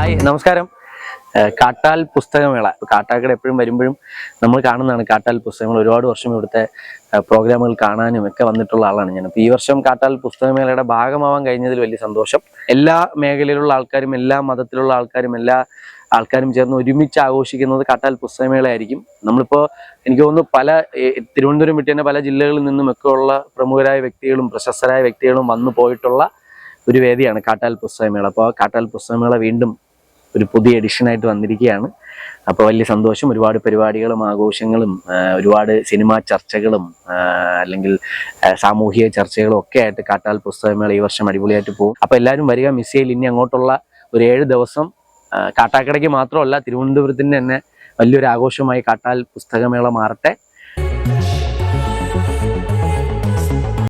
Hi നമസ്കാരം. കാട്ടാൽ പുസ്തകമേള കാട്ടാക്കട എപ്പോഴും വരുമ്പോഴും നമ്മൾ കാണുന്നതാണ്. കാട്ടാൽ പുസ്തകങ്ങൾ ഒരുപാട് വർഷം ഇവിടുത്തെ പ്രോഗ്രാമുകൾ കാണാനും ഒക്കെ വന്നിട്ടുള്ള ആളാണ് ഞാൻ. അപ്പോൾ ഈ വർഷം കാട്ടാൽ പുസ്തകമേളയുടെ ഭാഗമാവാൻ കഴിഞ്ഞതിൽ വലിയ സന്തോഷം. എല്ലാ മേഖലയിലുള്ള ആൾക്കാരും, എല്ലാ മതത്തിലുള്ള ആൾക്കാരും, എല്ലാ ആൾക്കാരും ചേർന്ന് ഒരുമിച്ച് ആഘോഷിക്കുന്നത് കാട്ടാൽ പുസ്തകമേളയായിരിക്കും. നമ്മളിപ്പോൾ എനിക്ക് തോന്നുന്നു തിരുവനന്തപുരം വിട്ട് തന്നെ പല ജില്ലകളിൽ നിന്നും ഒക്കെ ഉള്ള പ്രമുഖരായ വ്യക്തികളും പ്രശസ്തരായ വ്യക്തികളും വന്നു പോയിട്ടുള്ള ഒരു വേദിയാണ് കാട്ടാൽ പുസ്തകമേള. അപ്പോൾ കാട്ടാൽ പുസ്തകമേള വീണ്ടും ഒരു പുതിയ എഡിഷനായിട്ട് വന്നിരിക്കുകയാണ്. അപ്പോൾ വലിയ സന്തോഷം. ഒരുപാട് പരിപാടികളും ആഘോഷങ്ങളും ഒരുപാട് സിനിമാ ചർച്ചകളും അല്ലെങ്കിൽ സാമൂഹിക ചർച്ചകളും ഒക്കെ ആയിട്ട് കാട്ടാൽ പുസ്തകമേള ഈ വർഷം അടിപൊളിയായിട്ട് പോകും. അപ്പോൾ എല്ലാവരും വരിക, മിസ് ചെയ്യൽ. ഇനി അങ്ങോട്ടുള്ള ഒരു 7 ദിവസം കാട്ടാക്കടയ്ക്ക് മാത്രമല്ല, തിരുവനന്തപുരത്തിൻ്റെ തന്നെ വലിയൊരു ആഘോഷമായി കാട്ടാൽ പുസ്തകമേള മാറട്ടെ.